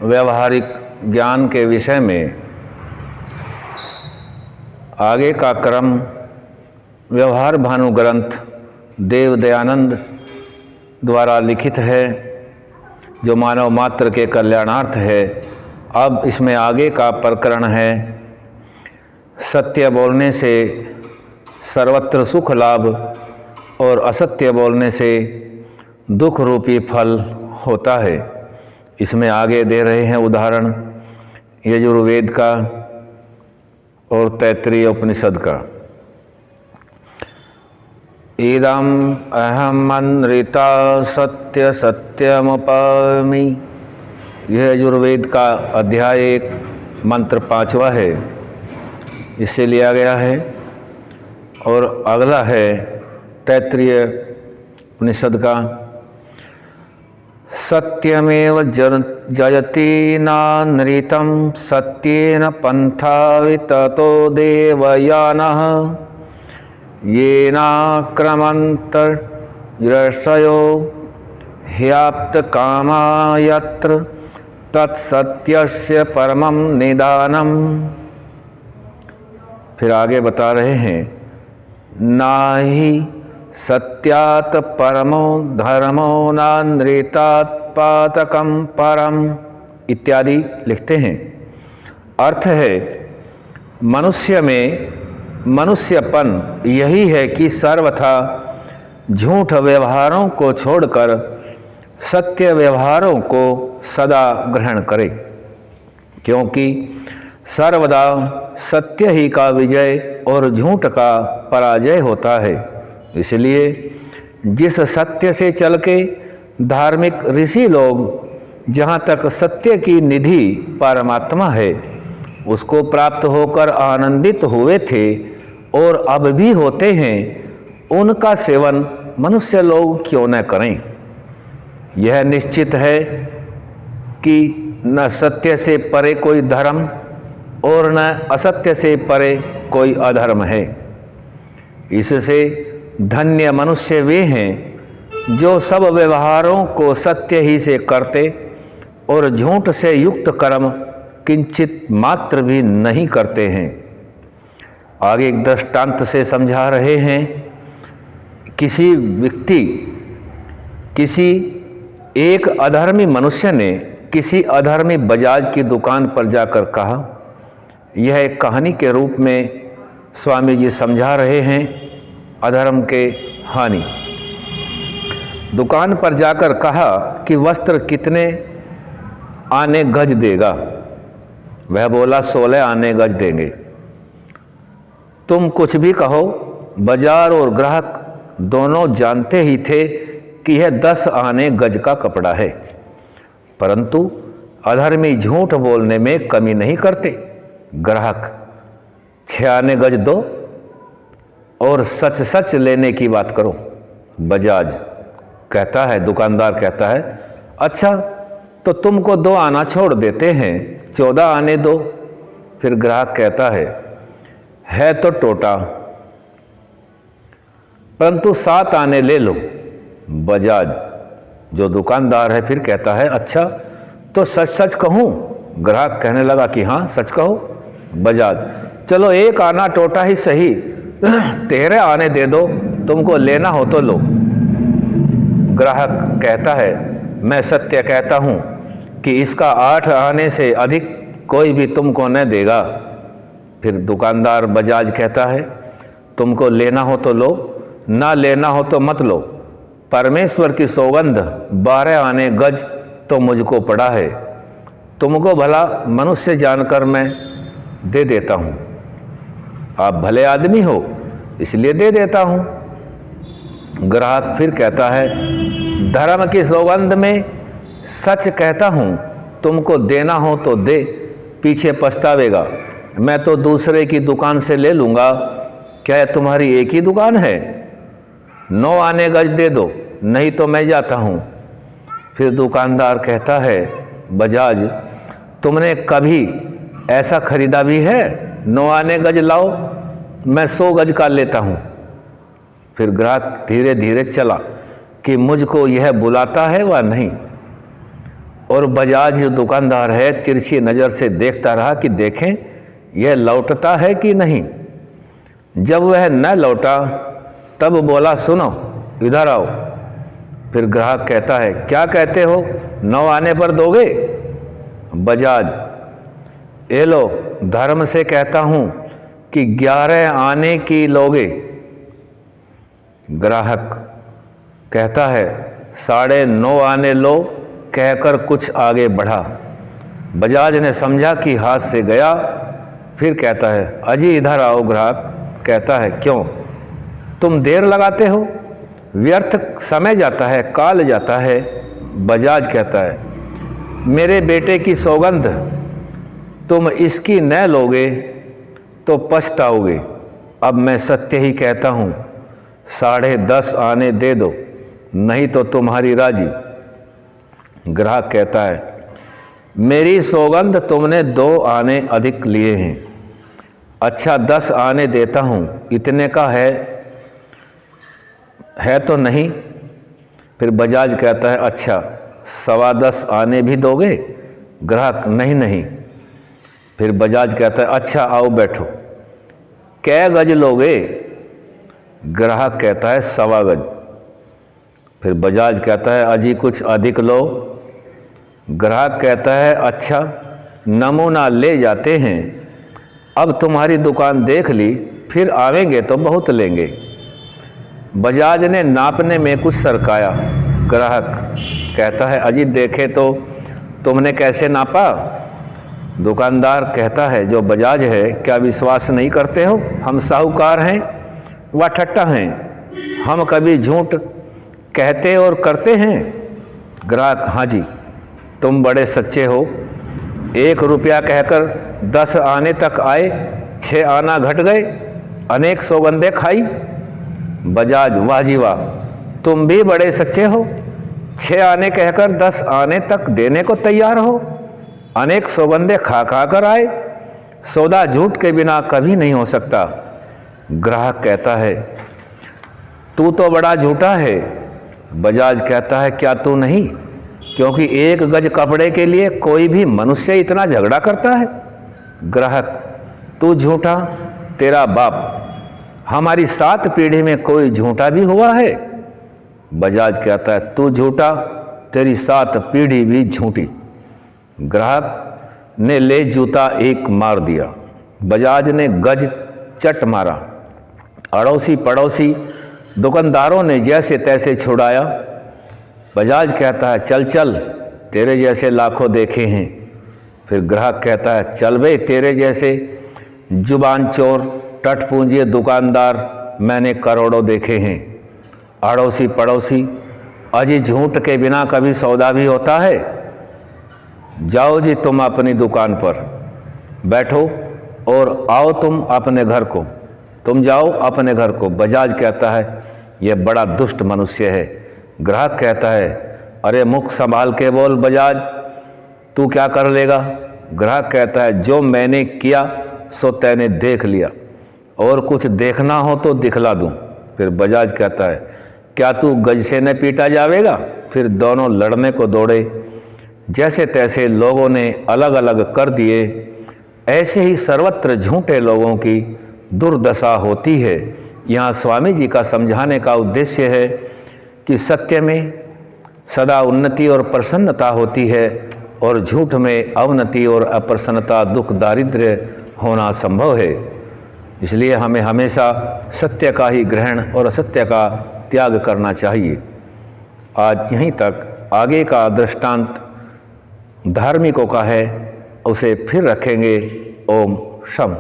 व्यवहारिक ज्ञान के विषय में आगे का क्रम व्यवहार भानु ग्रंथ देव दयानंद द्वारा लिखित है, जो मानव मात्र के कल्याणार्थ है। अब इसमें आगे का प्रकरण है, सत्य बोलने से सर्वत्र सुख लाभ और असत्य बोलने से दुख रूपी फल होता है। इसमें आगे दे रहे हैं उदाहरण यजुर्वेद का और तैत्तिरीय उपनिषद का। इदम अहम अनृता सत्य सत्यमुपमी, यह यजुर्वेद का अध्याय 1 मंत्र 5वां है, इससे लिया गया है। और अगला है तैत्तिरीय उपनिषद का, सत्यमेव जयति नानृतं सत्येन पंथा विततो देवयानः येनाक्रमन्तर्यशयो ह्याप्तकामा यत्र तत्सत्यस्य परमं निदानम्। फिर आगे बता रहे हैं, नाहि सत्यात् परमो धर्मो नानृतात् पातकं परम इत्यादि लिखते हैं। अर्थ है, मनुष्य में मनुष्यपन यही है कि सर्वथा झूठ व्यवहारों को छोड़कर सत्य व्यवहारों को सदा ग्रहण करे, क्योंकि सर्वदा सत्य ही का विजय और झूठ का पराजय होता है। इसलिए जिस सत्य से चल के धार्मिक ऋषि लोग जहाँ तक सत्य की निधि परमात्मा है उसको प्राप्त होकर आनंदित हुए थे और अब भी होते हैं, उनका सेवन मनुष्य लोग क्यों न करें। यह निश्चित है कि न सत्य से परे कोई धर्म और न असत्य से परे कोई अधर्म है। इससे धन्य मनुष्य वे हैं जो सब व्यवहारों को सत्य ही से करते और झूठ से युक्त कर्म किंचित मात्र भी नहीं करते हैं। आगे एक दृष्टांत से समझा रहे हैं, किसी व्यक्ति किसी एक अधर्मी मनुष्य ने किसी अधर्मी बजाज की दुकान पर जाकर कहा। यह एक कहानी के रूप में स्वामी जी समझा रहे हैं अधर्म के हानि। दुकान पर जाकर कहा कि वस्त्र कितने आने गज देगा? वह बोला 16 आने गज देंगे। तुम कुछ भी कहो, बाजार और ग्राहक दोनों जानते ही थे कि यह 10 आने गज का कपड़ा है, परंतु अधर्मी झूठ बोलने में कमी नहीं करते। ग्राहक 6 आने गज दो और सच सच लेने की बात करो। बजाज कहता है, दुकानदार कहता है, अच्छा तो तुमको 2 आना छोड़ देते हैं, 14 आने दो। फिर ग्राहक कहता है तो टोटा, परंतु 7 आने ले लो। बजाज जो दुकानदार है फिर कहता है, अच्छा तो सच सच कहूँ? ग्राहक कहने लगा कि हाँ सच कहो। बजाज, चलो 1 आना टोटा ही सही, 13 आने दे दो, तुमको लेना हो तो लो। ग्राहक कहता है, मैं सत्य कहता हूँ कि इसका 8 आने से अधिक कोई भी तुमको न देगा। फिर दुकानदार बजाज कहता है, तुमको लेना हो तो लो, ना लेना हो तो मत लो। परमेश्वर की सौगंध 12 आने गज तो मुझको पड़ा है, तुमको भला मनुष्य जानकर मैं दे देता हूँ। आप भले आदमी हो इसलिए दे देता हूँ। ग्राहक फिर कहता है, धर्म की सौगंध में सच कहता हूँ, तुमको देना हो तो दे, पीछे पछतावेगा। मैं तो दूसरे की दुकान से ले लूँगा, क्या तुम्हारी एक ही दुकान है? 9 आने गज दे दो, नहीं तो मैं जाता हूँ। फिर दुकानदार कहता है, बजाज तुमने कभी ऐसा खरीदा भी है? 9 आने गज लाओ, मैं 100 गज का लेता हूँ। फिर ग्राहक धीरे धीरे चला कि मुझको यह बुलाता है व नहीं। और बजाज जो दुकानदार है तिरछी नज़र से देखता रहा कि देखें यह लौटता है कि नहीं। जब वह न लौटा तब बोला, सुनो इधर आओ। फिर ग्राहक कहता है, क्या कहते हो, 9 आने पर दोगे? बजाज, ये लो धर्म से कहता हूं कि 11 आने की लोगे। ग्राहक कहता है, 9.5 आने लो, कहकर कुछ आगे बढ़ा। बजाज ने समझा कि हाथ से गया, फिर कहता है, अजी इधर आओ। ग्राहक कहता है, क्यों, तुम देर लगाते हो, व्यर्थ समय जाता है, काल जाता है। बजाज कहता है, मेरे बेटे की सौगंध, तुम इसकी न लोगे तो पछताओगे। अब मैं सत्य ही कहता हूँ, 10.5 आने दे दो, नहीं तो तुम्हारी राजी। ग्राहक कहता है, मेरी सौगंध, तुमने 2 आने अधिक लिए हैं। अच्छा 10 आने देता हूँ, इतने का है तो नहीं? फिर बजाज कहता है, अच्छा 10.25 आने भी दोगे? ग्राहक, नहीं नहीं। फिर बजाज कहता है, अच्छा आओ बैठो, कै गज लोगे? ग्राहक कहता है, 1.25 गज। फिर बजाज कहता है, अजी कुछ अधिक लो। ग्राहक कहता है, अच्छा नमूना ले जाते हैं, अब तुम्हारी दुकान देख ली, फिर आवेंगे तो बहुत लेंगे। बजाज ने नापने में कुछ सरकाया। ग्राहक कहता है, अजी देखे तो तुमने कैसे नापा? दुकानदार कहता है, जो बजाज है, क्या विश्वास नहीं करते हो? हम साहूकार हैं व ठट्टा हैं, हम कभी झूठ कहते और करते हैं? ग्राहक, हाँ जी, तुम बड़े सच्चे हो। 1 रुपया कहकर 10 आने तक आए, 6 आना घट गए, अनेक सौगंधे खाई। बजाज, वाह जी वाह, तुम भी बड़े सच्चे हो। 6 आने कहकर 10 आने तक देने को तैयार हो, अनेक सौगंधे खा खा कर आए। सौदा झूठ के बिना कभी नहीं हो सकता। ग्राहक कहता है, तू तो बड़ा झूठा है। बजाज कहता है, क्या तू नहीं? क्योंकि 1 गज कपड़े के लिए कोई भी मनुष्य इतना झगड़ा करता है। ग्राहक, तू झूठा, तेरा बाप, हमारी 7 पीढ़ी में कोई झूठा भी हुआ है? बजाज कहता है, तू झूठा, तेरी 7 पीढ़ी भी झूठी। ग्राहक ने ले जूता 1 मार दिया। बजाज ने गज चट मारा। अड़ोसी पड़ोसी दुकानदारों ने जैसे तैसे छुड़ाया। बजाज कहता है, चल चल, तेरे जैसे लाखों देखे हैं। फिर ग्राहक कहता है, चल बे, तेरे जैसे जुबान चोर टटपूंजिए दुकानदार मैंने करोड़ों देखे हैं। अड़ोसी पड़ोसी, अजी झूठ के बिना कभी सौदा भी होता है? जाओ जी तुम अपनी दुकान पर बैठो और आओ तुम अपने घर को, तुम जाओ अपने घर को। बजाज कहता है, यह बड़ा दुष्ट मनुष्य है। ग्राहक कहता है, अरे मुख संभाल के बोल बजाज, तू क्या कर लेगा? ग्राहक कहता है, जो मैंने किया सो तैने देख लिया, और कुछ देखना हो तो दिखला दूं। फिर बजाज कहता है, क्या तू गज से न पीटा जावेगा? फिर दोनों लड़ने को दौड़े। जैसे तैसे लोगों ने अलग अलग कर दिए। ऐसे ही सर्वत्र झूठे लोगों की दुर्दशा होती है। यहाँ स्वामी जी का समझाने का उद्देश्य है कि सत्य में सदा उन्नति और प्रसन्नता होती है, और झूठ में अवनति और अप्रसन्नता, दुख, दारिद्र्य होना संभव है। इसलिए हमें हमेशा सत्य का ही ग्रहण और असत्य का त्याग करना चाहिए। आज यहीं तक। आगे का दृष्टांत धार्मिकों का है, उसे फिर रखेंगे। ओम शम।